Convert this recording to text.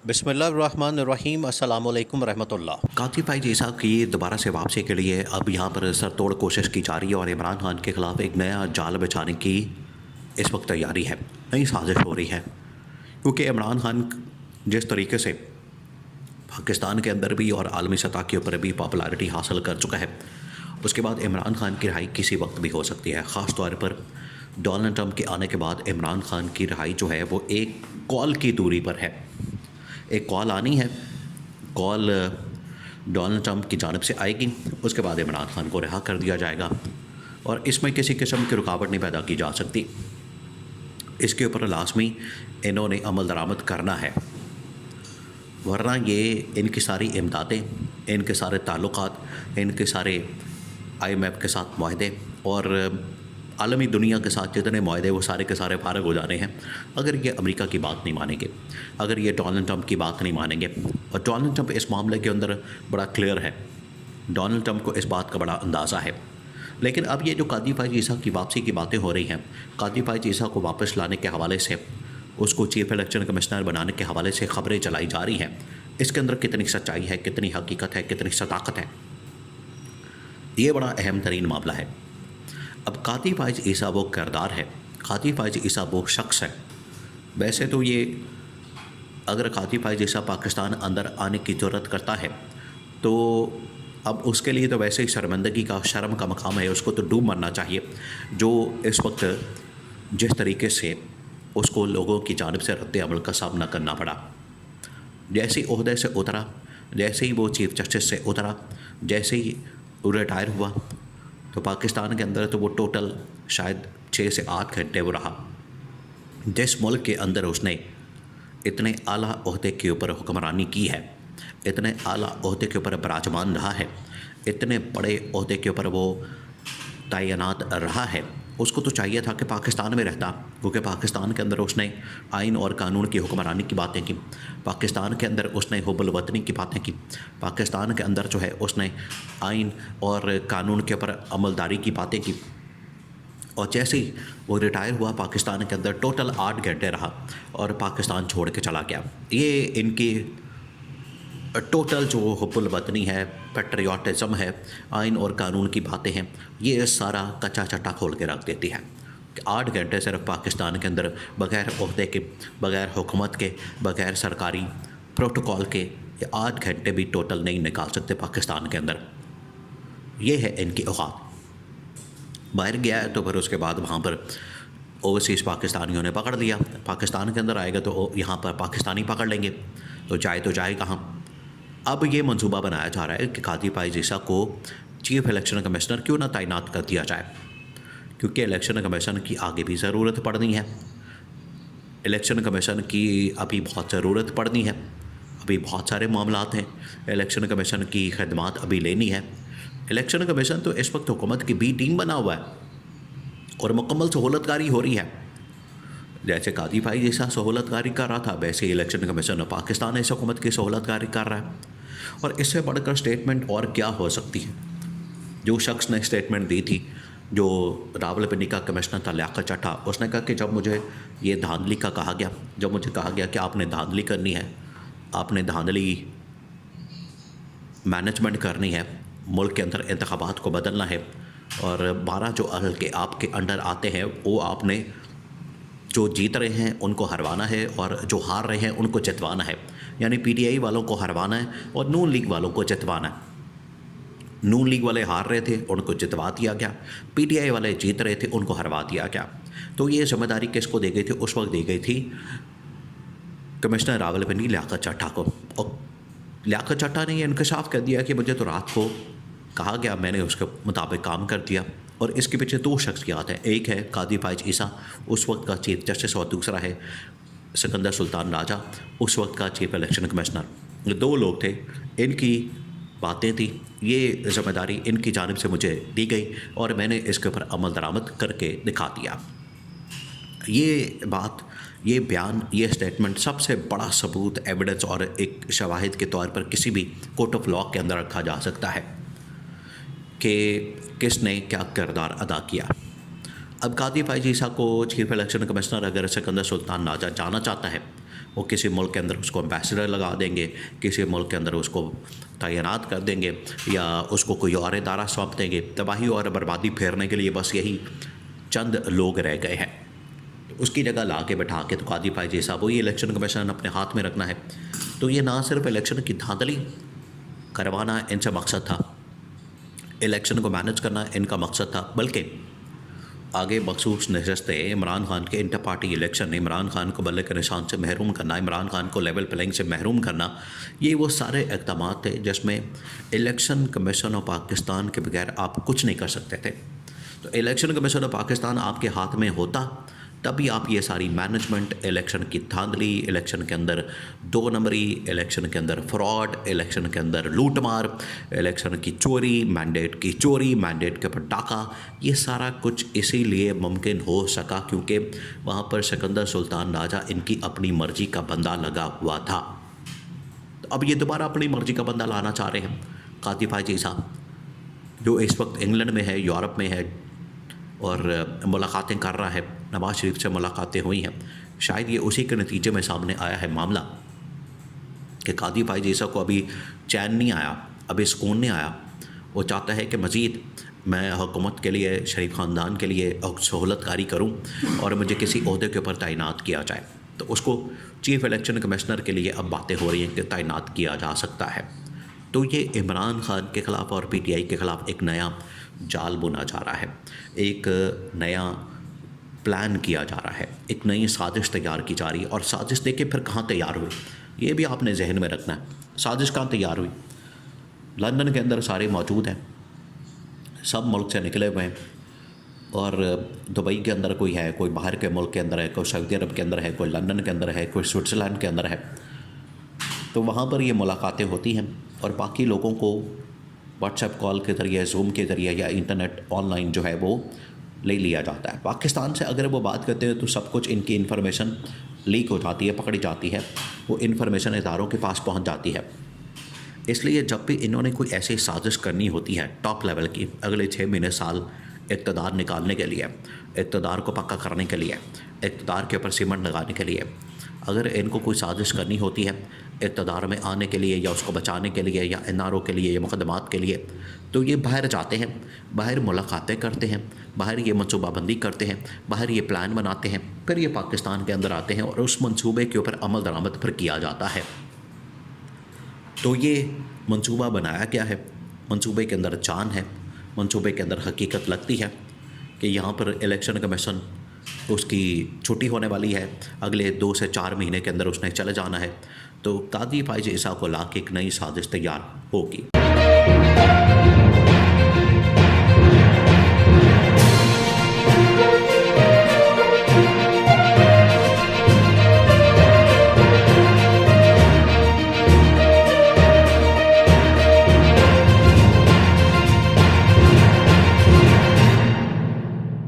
बिस्मिल्लाहिर्रहमानिर्रहीम अस्सलामुअलैकुम रहमतुल्लाह। कातिब भाई जैसा कि दोबारा से वापसी के लिए अब यहाँ पर सरतोड़ कोशिश की जा रही है और इमरान खान के खिलाफ एक नया जाल बिछाने की इस वक्त तैयारी है, नई साजिश हो रही है। क्योंकि इमरान खान जिस तरीके से पाकिस्तान के अंदर भी और आलमी सतह के ऊपर भी पॉपुलैरिटी हासिल कर चुका है, उसके बाद इमरान खान की रिहाई किसी वक्त भी हो सकती है। ख़ास तौर पर डोनाल्ड ट्रंप के आने के बाद इमरान खान की रिहाई जो है वो एक कॉल की दूरी पर है। एक कॉल आनी है, कॉल डोनाल्ड ट्रंप की जानिब से आएगी, उसके बाद इमरान खान को रिहा कर दिया जाएगा और इसमें किसी किस्म की रुकावट नहीं पैदा की जा सकती। इसके ऊपर लाजमी इन्होंने अमल दरामद करना है, वरना ये इनकी सारी इमदादें, इनके सारे ताल्लुकात, इनके सारे IMF के साथ मुआहदे और आलमी दुनिया के साथ जितने मुआहदे वो सारे के सारे फारग हो जाने हैं अगर ये अमेरिका की बात नहीं मानेंगे, अगर ये डोनाल्ड ट्रंप की बात नहीं मानेंगे। और डोनाल्ड ट्रंप इस मामले के अंदर बड़ा क्लियर है, डोनाल्ड ट्रंप को इस बात का बड़ा अंदाज़ा है। लेकिन अब ये जो कातिब फाइज़ ईसा की वापसी की बातें हो रही हैं, कातिब फाइज़ ईसा को वापस लाने के हवाले से, उसको चीफ इलेक्शन कमिश्नर बनाने के हवाले से ख़बरें चलाई जा रही हैं, इसके अंदर कितनी सच्चाई है, कितनी हकीकत है, कितनी सदाकत है, ये बड़ा अहम तरीन मामला है। अब कातिब फाइज़ ईसा वो किरदार है, कातिब फाइज़ ईसा वो शख्स है। वैसे तो ये अगर कातिब फाइज़ ईसा पाकिस्तान अंदर आने की ज़रूरत करता है तो अब उसके लिए तो वैसे ही शर्मिंदगी का, शर्म का मकाम है, उसको तो डूब मरना चाहिए। जो इस वक्त जिस तरीके से उसको लोगों की जानिब से रद्द अमल का सामना करना पड़ा, जैसे ही ओहदे से उतरा, जैसे ही वो चीफ जस्टिस से उतरा, जैसे ही वो रिटायर हुआ, तो पाकिस्तान के अंदर तो वो टोटल शायद 6 से 8 घंटे वो रहा। जिस मुल्क के अंदर उसने इतने आला ओहदे के ऊपर हुक्मरानी की है, इतने आला ओहदे के ऊपर बराजमान रहा है, इतने बड़े ओहदे के ऊपर वो तैनात रहा है, उसको तो चाहिए था कि पाकिस्तान में रहता। क्योंकि पाकिस्तान के अंदर उसने आइन और कानून की हुक्मरानी की बातें की, पाकिस्तान के अंदर उसने हुब्बुल वतनी की बातें की, पाकिस्तान के अंदर जो है उसने आइन और कानून के ऊपर अमलदारी की बातें की। और जैसे ही वो रिटायर हुआ, पाकिस्तान के अंदर टोटल 8 घंटे रहा और पाकिस्तान छोड़ के चला गया। ये इनकी टोटल जो हुब्बुल वतनी है, पेट्रियाटिज़म है, आइन और कानून की बातें हैं, ये सारा कच्चा चट्टा खोल के रख देती है। 8 घंटे सिर्फ पाकिस्तान के अंदर बग़ैर ओहदे के, बग़ैर हुकूमत के, बग़ैर सरकारी प्रोटोकॉल के, ये 8 घंटे भी टोटल नहीं निकाल सकते पाकिस्तान के अंदर। ये है इनकी औकात। बाहर गया है तो फिर उसके बाद वहाँ पर ओवरसीज़ पाकिस्तानियों ने पकड़ लिया, पाकिस्तान के अंदर आएगा तो यहाँ पर पाकिस्तानी पकड़ लेंगे, तो जाए कहाँ। अब ये मंसूबा बनाया जा रहा है कि कातिब फाइज़ ईसा को चीफ इलेक्शन कमिश्नर क्यों ना तैनात कर दिया जाए, क्योंकि इलेक्शन कमीशन की आगे भी ज़रूरत पड़नी है, इलेक्शन कमीशन की अभी बहुत ज़रूरत पड़नी है, अभी बहुत सारे मामलात हैं, इलेक्शन कमीशन की खदमात अभी लेनी है। इलेक्शन कमीशन तो इस वक्त हुकूमत की बी टीम बना हुआ है और मुकम्मल सहूलतकारी हो रही है। जैसे कातिब फाइज़ ईसा सहूलतकारी कर रहा था, वैसे इलेक्शन कमीशन पाकिस्तान इस हुकूमत की सहूलतकारी कर रहा है। और इससे बढ़कर स्टेटमेंट और क्या हो सकती है। जो शख्स ने स्टेटमेंट दी थी, जो रावलपिंडी का कमिश्नर था लियाकत चड्ढा, उसने कहा कि जब मुझे ये धांधली का कहा गया, जब मुझे कहा गया कि आपने धांधली करनी है, आपने धांधली मैनेजमेंट करनी है, मुल्क के अंदर इंतखाबात को बदलना है और 12 जो हल्के आपके अंडर आते हैं वो आपने जो जीत रहे हैं उनको हरवाना है और जो हार रहे हैं उनको जितवाना है। यानी PTI वालों को हरवाना है और नून लीग वालों को जितवाना है। नून लीग वाले हार रहे थे, उनको जितवा दिया गया, PTI वाले जीत रहे थे, उनको हरवा दिया गया। तो ये जिम्मेदारी किसको दी गई थी? उस वक्त दी गई थी कमिश्नर रावलपिंडी लियाकत चड्ढा को। और लियाकत चड्ढा ने यह इंकशाफ कर दिया कि मुझे तो रात को कहा गया, मैंने उसके मुताबिक काम कर दिया। और इसके पीछे 2 शख्सियात हैं, एक है कातिब फाइज़ ईसा, उस वक्त का चीफ जस्टिस, और दूसरा है सिकंदर सुल्तान राजा, उस वक्त का चीफ इलेक्शन कमिश्नर। ये 2 लोग थे, इनकी बातें थी, ये ज़िम्मेदारी इनकी जानिब से मुझे दी गई और मैंने इसके ऊपर अमल दरामद करके दिखा दिया। ये बात, ये बयान, ये स्टेटमेंट सबसे बड़ा सबूत, एविडेंस और एक शवाहिद के तौर पर किसी भी कोर्ट ऑफ लॉ के अंदर रखा जा सकता है कि किसने क्या किरदार अदा किया। अब कातिब फाइज़ ईसा को चीफ इलेक्शन कमिश्नर अगर सिकंदर सुल्तान राजा जाना चाहता है वो किसी मुल्क के अंदर उसको एम्बेसडर लगा देंगे, किसी मुल्क के अंदर उसको तैनात कर देंगे या उसको कोई और इदारा सौंप देंगे। तबाही और बर्बादी फेरने के लिए बस यही चंद लोग रह गए हैं। उसकी जगह ला के बैठा के तो कादी पाई जैसा वही इलेक्शन कमीशन अपने हाथ में रखना है। तो ये ना सिर्फ इलेक्शन की धांधली करवाना इनसे मकसद था, इलेक्शन को मैनेज करना इनका मकसद था, बल्कि आगे मखसूस नशस्तें इमरान खान के inter party election, Imran Khan को बल्ले के निशान से महरूम करना, इमरान खान को लेवल प्लेइंग से महरूम करना, ये वो सारे इक़दाम थे जिसमें इलेक्शन कमीशन ऑफ पाकिस्तान के बगैर आप कुछ नहीं कर सकते थे। तो इलेक्शन कमीशन ऑफ पाकिस्तान आपके हाथ में होता तभी आप ये सारी मैनेजमेंट, इलेक्शन की धांधली, इलेक्शन के अंदर 2 नंबरी, इलेक्शन के अंदर फ्रॉड, इलेक्शन के अंदर लूटमार, इलेक्शन की चोरी, मैंडेट की चोरी, मैंडेट के ऊपर डाका, ये सारा कुछ इसीलिए मुमकिन हो सका क्योंकि वहाँ पर सिकंदर सुल्तान राजा इनकी अपनी मर्ज़ी का बंदा लगा हुआ था। तो अब ये दोबारा अपनी मर्ज़ी का बंदा लाना चाह रहे हैं कातिफ हाजी साहब, जो इस वक्त इंग्लैंड में है, यूरोप में है और मुलाकातें कर रहा है, नवाज शरीफ से मुलाकातें हुई हैं। शायद ये उसी के नतीजे में सामने आया है मामला कि कातिफ हाजी साहब को अभी चैन नहीं आया, अभी सुकून नहीं आया। वो चाहता है कि मज़ीद मैं हुकूमत के लिए, शरीफ ख़ानदान के लिए सहूलतकारी करूं और मुझे किसी ओहदे के ऊपर तैनात किया जाए। तो उसको चीफ़ इलेक्शन कमिश्नर के लिए अब बातें हो रही हैं कि तैनात किया जा सकता है। तो ये इमरान खान के ख़िलाफ़ और PTI के ख़िलाफ़ एक नया जाल बुना जा रहा है, एक नया प्लान किया जा रहा है, एक नई साजिश तैयार की जा रही है। और साजिश देखिए फिर कहाँ तैयार हुई, ये भी आपने जहन में रखना है। साजिश कहाँ तैयार हुई? लंदन के अंदर सारे मौजूद हैं, सब मुल्क से निकले हुए हैं, और दुबई के अंदर कोई है, कोई बाहर के मुल्क के अंदर है, कोई सऊदी अरब के अंदर है, कोई लंदन के अंदर है, कोई स्विट्ज़रलैंड के अंदर है। तो वहाँ पर ये मुलाकातें होती हैं और बाकी लोगों को व्हाट्सएप कॉल के ज़रिए, ज़ूम के ज़रिए या इंटरनेट ऑनलाइन जो है वो ले लिया जाता है। पाकिस्तान से अगर वो बात करते हैं तो सब कुछ इनकी इन्फॉर्मेशन लीक हो जाती है, पकड़ी जाती है, वो इन्फॉर्मेशन इदारों के पास पहुंच जाती है। इसलिए जब भी इन्होंने कोई ऐसी साजिश करनी होती है टॉप लेवल की, अगले 6 महीने साल इक़्तिदार निकालने के लिए, इक़्तिदार को पक्का करने के लिए, इक़्तिदार के ऊपर सीमेंट लगाने के लिए, अगर इनको कोई साजिश करनी होती है इक़्तिदार में आने के लिए या उसको बचाने के लिए या NRO के लिए या मुकदमात के लिए, तो ये बाहर जाते हैं, बाहर मुलाकातें करते हैं, बाहर ये मनसूबाबंदी करते हैं, बाहर ये प्लान बनाते हैं, फिर ये पाकिस्तान के अंदर आते हैं और उस मंसूबे के ऊपर अमल दरामद फिर किया जाता है। तो ये मंसूबा बनाया गया है, मंसूबे के अंदर जान है, मंसूबे के अंदर हकीकत लगती है कि यहाँ पर इलेक्शन कमीशन उसकी छुट्टी होने वाली है, अगले 2 से 4 महीने के अंदर उसने चले जाना है। तो कातिफ हाजी साहब को ला के एक नई साजिश तैयार होगी।